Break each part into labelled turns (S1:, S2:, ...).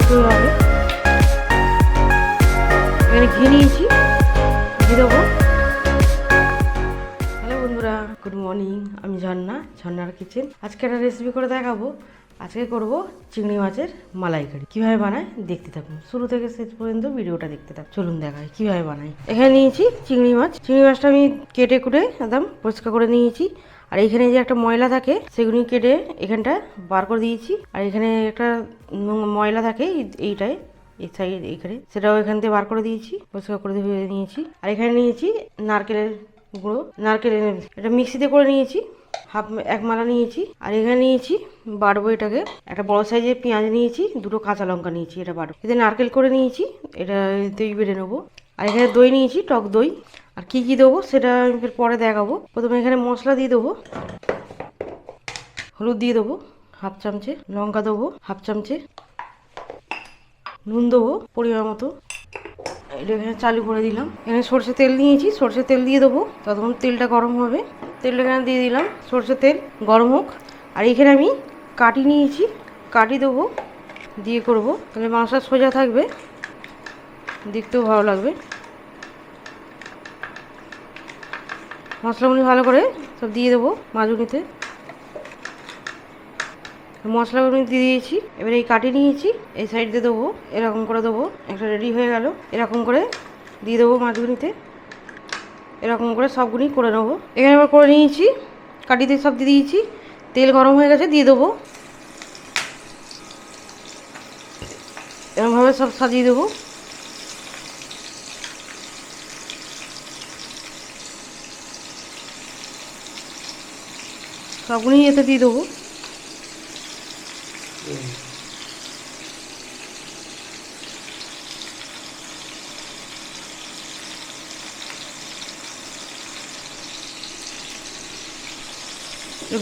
S1: দিতে হবে। এখানে ঘি নিয়েছি, ঘি দেবো। হ্যালো বন্ধুরা, গুড মর্নিং। আমি ঝর্ণার কিচেন। আজকে একটা রেসিপি করে দেখাবো। আজকে করব চিংড়ি মাছের মালাইকারি। কিভাবে বানায় দেখতে থাকুন, শুরু থেকে শেষ পর্যন্ত ভিডিওটা দেখতে থাকুন। চলুন দেখাই কিভাবে বানাই। এখানে নিয়েছি চিংড়ি মাছটা আমি কেটে কুটে একদম পরিষ্কার করে নিয়েছি। আর এখানে যে একটা ময়লা থাকে সেগুলি কেটে এখানটা বার করে দিয়েছি। আর এখানে একটা ময়লা থাকে এইটাই, এই সাইড এইখানে, সেটাও এখান থেকে বার করে দিয়েছি, পরিষ্কার করে ধুয়ে নিয়েছি। আর এখানে নিয়েছি নারকেলের গুঁড়ো, এটা মিক্সিতে করে নিয়েছি, এক মালা নিয়েছি। আর এখানে নিয়েছি বাড়বো এটাকে, একটা বড় সাইজের পেঁয়াজ নিয়েছি, দুটো কাঁচা লঙ্কা নিয়েছি, এটা বাড়বো। এতে নারকেল করে নিয়েছি, এটা দই বেটে নেবো। আর এখানে দই নিয়েছি, টক দই। আর কি কি দেবো সেটা আমি পরে দেখাবো। প্রথমে এখানে মশলা দিয়ে দেবো। হলুদ দিয়ে দেবো হাফ চামচে, লঙ্কা দেবো হাফ চামচে, নুন দেবো পরিমাণ মতো। এটা এখানে চালু করে দিলাম। এখানে সরষে তেল নিয়েছি, সরষে তেল দিয়ে দেবো। ততক্ষণ তেলটা গরম হবে। তেলটা এখানে দিয়ে দিলাম, সরষে তেল গরম হোক। আর এখানে আমি কাটি নিয়েছি, কাটি দেবো, দিয়ে করব, তাহলে মাংসটা সোজা থাকবে, দেখতেও ভালো লাগবে। মশলাগুলি ভালো করে সব দিয়ে দেবো মাজুনিতে। মশলাগুলো দিয়ে দিয়েছি। এবার এই কাটি নিয়েছি, এই সাইড দিয়ে দেবো, এরকম করে দেবো। একটা রেডি হয়ে গেল। এরকম করে দিয়ে দেবো মাজুনিতে, এরকম করে সবগুলি করে নেবো। এখানে এবার করে নিয়েছি, কাটিতে সব দিয়ে দিয়েছি। তেল গরম হয়ে গেছে, দিয়ে দেবো। এরকমভাবে সব সাজিয়ে দেবো। সবগুলি এতে দিয়ে দেবো।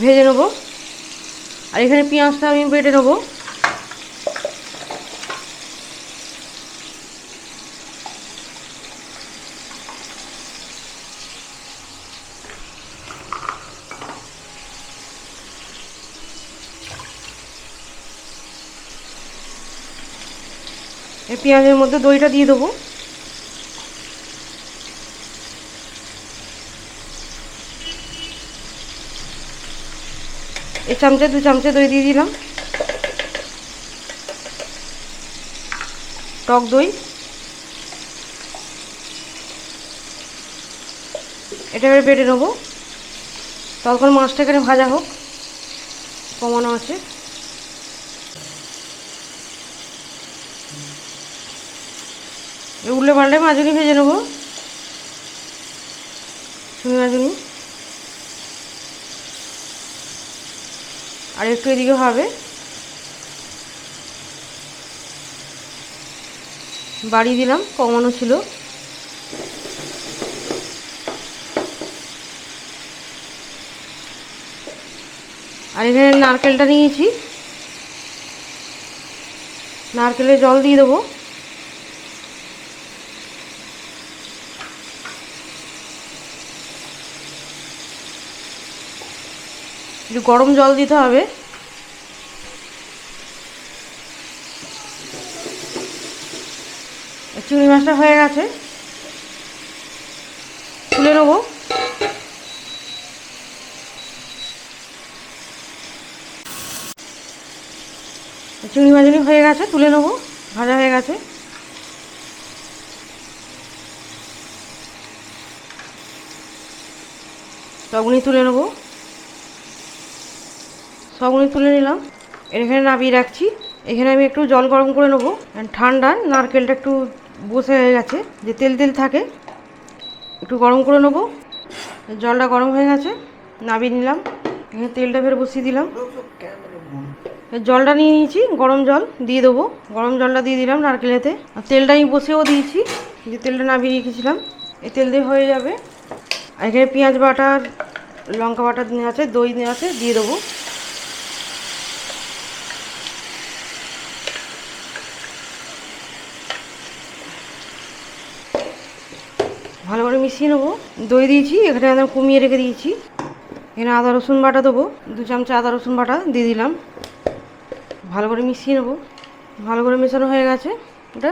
S1: ভেজে নেবো। আর এখানে পেঁয়াজটা আমি বেটে নেবো। এই পেঁয়াজের মধ্যে দইটা দিয়ে দেবো। এই চামচে 2 চামচে দই দিয়ে দিলাম, টক দই। এটা এবার বেটে নেবো। তখন মাছটা এখানে ভাজা হোক, কমানো আছে। উল্টে পাল্টে মাজুনি ভেজে নেবো, চিংড়ি মাজুনি। আর একটু এদিকে হবে, বাড়িয়ে দিলাম, কমানো ছিল। আর এখানে নারকেলটা নিয়েছি, নারকেলের জল দিয়ে দেবো। একটু গরম জল দিতে হবে। চিংড়ি মাছটা হয়ে গেছে, তুলে নেবো। চিংড়ি মাছগুলি হয়ে গেছে, তুলে নেবো, ভাজা হয়ে গেছে। সবগুলি তুলে নেবো, সবগুলি তুলে নিলাম। এখানে নামিয়ে রাখছি। এখানে আমি একটু জল গরম করে নেবো, ঠান্ডা। নারকেলটা একটু বসে হয়ে গেছে, যে তেল তেল থাকে, একটু গরম করে নেবো। জলটা গরম হয়ে গেছে, নামিয়ে নিলাম। এখানে তেলটা ফের বসিয়ে দিলাম। জলটা নিয়ে নিয়েছি, গরম জল দিয়ে দেবো। গরম জলটা দিয়ে দিলাম নারকেলেতে। আর তেলটা আমি বসেও দিয়েছি, যে তেলটা নামিয়ে রেখেছিলাম, এই তেল দিয়ে হয়ে যাবে। আর এখানে পেঁয়াজ বাটা, লঙ্কা বাটা দেওয়া আছে, দই দেওয়া আছে, দিয়ে দেবো। ভালো করে মিশিয়ে নেবো। দই দিয়েছি, এখানে একদম কমিয়ে রেখে দিয়েছি। এখানে আদা রসুন বাটা দেবো, 2 চামচ আদা রসুন বাটা দিয়ে দিলাম। ভালো করে মিশিয়ে নেবো। ভালো করে মেশানো হয়ে গেছে। এটা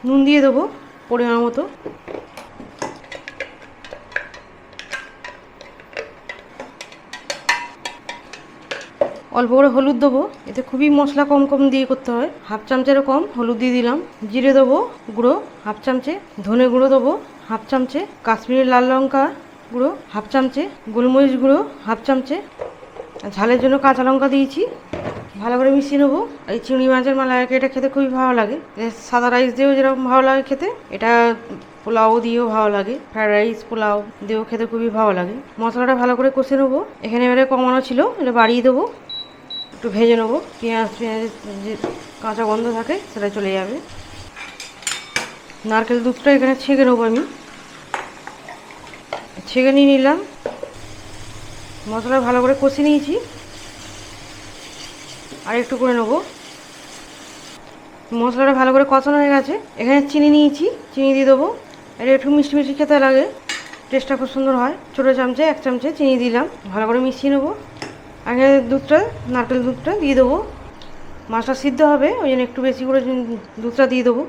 S1: নুন দিয়ে দেবো পরিমাণ মতো। অল্প করে হলুদ দেবো, এতে খুবই মশলা কম কম দিয়ে করতে হয়। হাফ চামচেরও কম হলুদ দিয়ে দিলাম। জিরে দেবো গুঁড়ো হাফ চামচে, ধনে গুঁড়ো দেবো হাফ চামচে, কাশ্মীরি লাল লঙ্কা গুঁড়ো হাফ চামচে, গোলমরিচ গুঁড়ো হাফ চামচে, ঝালের জন্য কাঁচা লঙ্কা দিয়েছি। ভালো করে মিশিয়ে নেবো। এই চিংড়ি মাছের মালাইকারি এটা খেতে খুবই ভালো লাগে। সাদা রাইস দিয়েও যেরকম ভালো লাগে খেতে, এটা পোলাও দিয়েও ভালো লাগে, ফ্রাইড রাইস পোলাও দিয়েও খেতে খুবই ভালো লাগে। মশলাটা ভালো করে কষে নেবো। এখানে এবারে কমানো ছিল, এটা বাড়িয়ে দেবো। একটু ভেজে নেবো, পেঁয়াজের যে কাঁচা গন্ধ থাকে সেটা চলে যাবে। নারকেল দুধটা এখানে ছেঁকে নেবো, আমি ছেঁকে নিয়ে নিলাম। মশলা ভালো করে কষে নিয়েছি, আর একটু করে নেবো। মশলাটা ভালো করে কষানো হয়ে গেছে। এখানে চিনি নিয়েছি, চিনি দিয়ে দেবো। এটা একটু মিষ্টি মিষ্টি খেতে লাগে, টেস্টটা খুব সুন্দর হয়। ছোটো চামচে 1 চামচে চিনি দিলাম, ভালো করে মিশিয়ে নেবো। আগে দুধটা, নারকেল দুধটা দিয়ে দেবো। মাছটা সিদ্ধ হবে, ওই জন্য একটু বেশি করে দুধটা দিয়ে দেবো।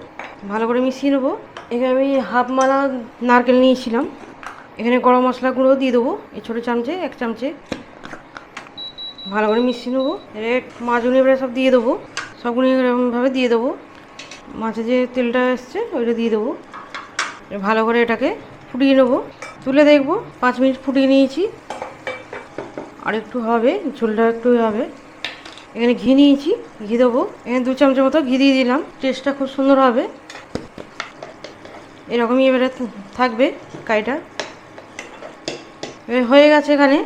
S1: ভালো করে মিশিয়ে নেবো। এখানে আমি হাফ মালা নারকেল নিয়েছিলাম। এখানে গরম মশলা গুঁড়ো দিয়ে দেবো, এই ছোটো চামচে 1 চামচে। ভালো করে মিশিয়ে নেবো। মাছগুলো এবারে সব দিয়ে দেবো, সবগুলো এরকমভাবে দিয়ে দেবো। মাছে যে তেলটা এসছে ওইটা দিয়ে দেবো। ভালো করে এটাকে ফুটিয়ে নেবো। তুলে দেখবো 5 মিনিট ফুটিয়ে নিয়েছি, আর একটু হবে, ঝোলটা একটু হবে। এখানে ঘি নিয়েছি, ঘি দেবো। এখানে 2 চামচের মতো ঘি দিয়ে দিলাম, টেস্টটা খুব সুন্দর হবে। এরকমই এবারে থাকবে কাইটা। এবার হয়ে গেছে, এখানে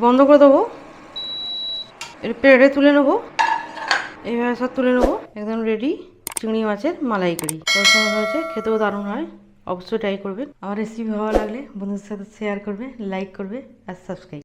S1: বন্ধ করে দেবো। এর প্লেটে তুলে নেবো। এইভাবে সব তুলে নেবো। একদম রেডি চিংড়ি মাছের মালাইকারি। পছন্দ হয়েছে, খেতেও দারুণ হয়। অবশ্যই ট্রাই করবেন। আমার রেসিপি ভালো লাগলে বন্ধুদের সাথে শেয়ার করবে, লাইক করবে আর সাবস্ক্রাইব।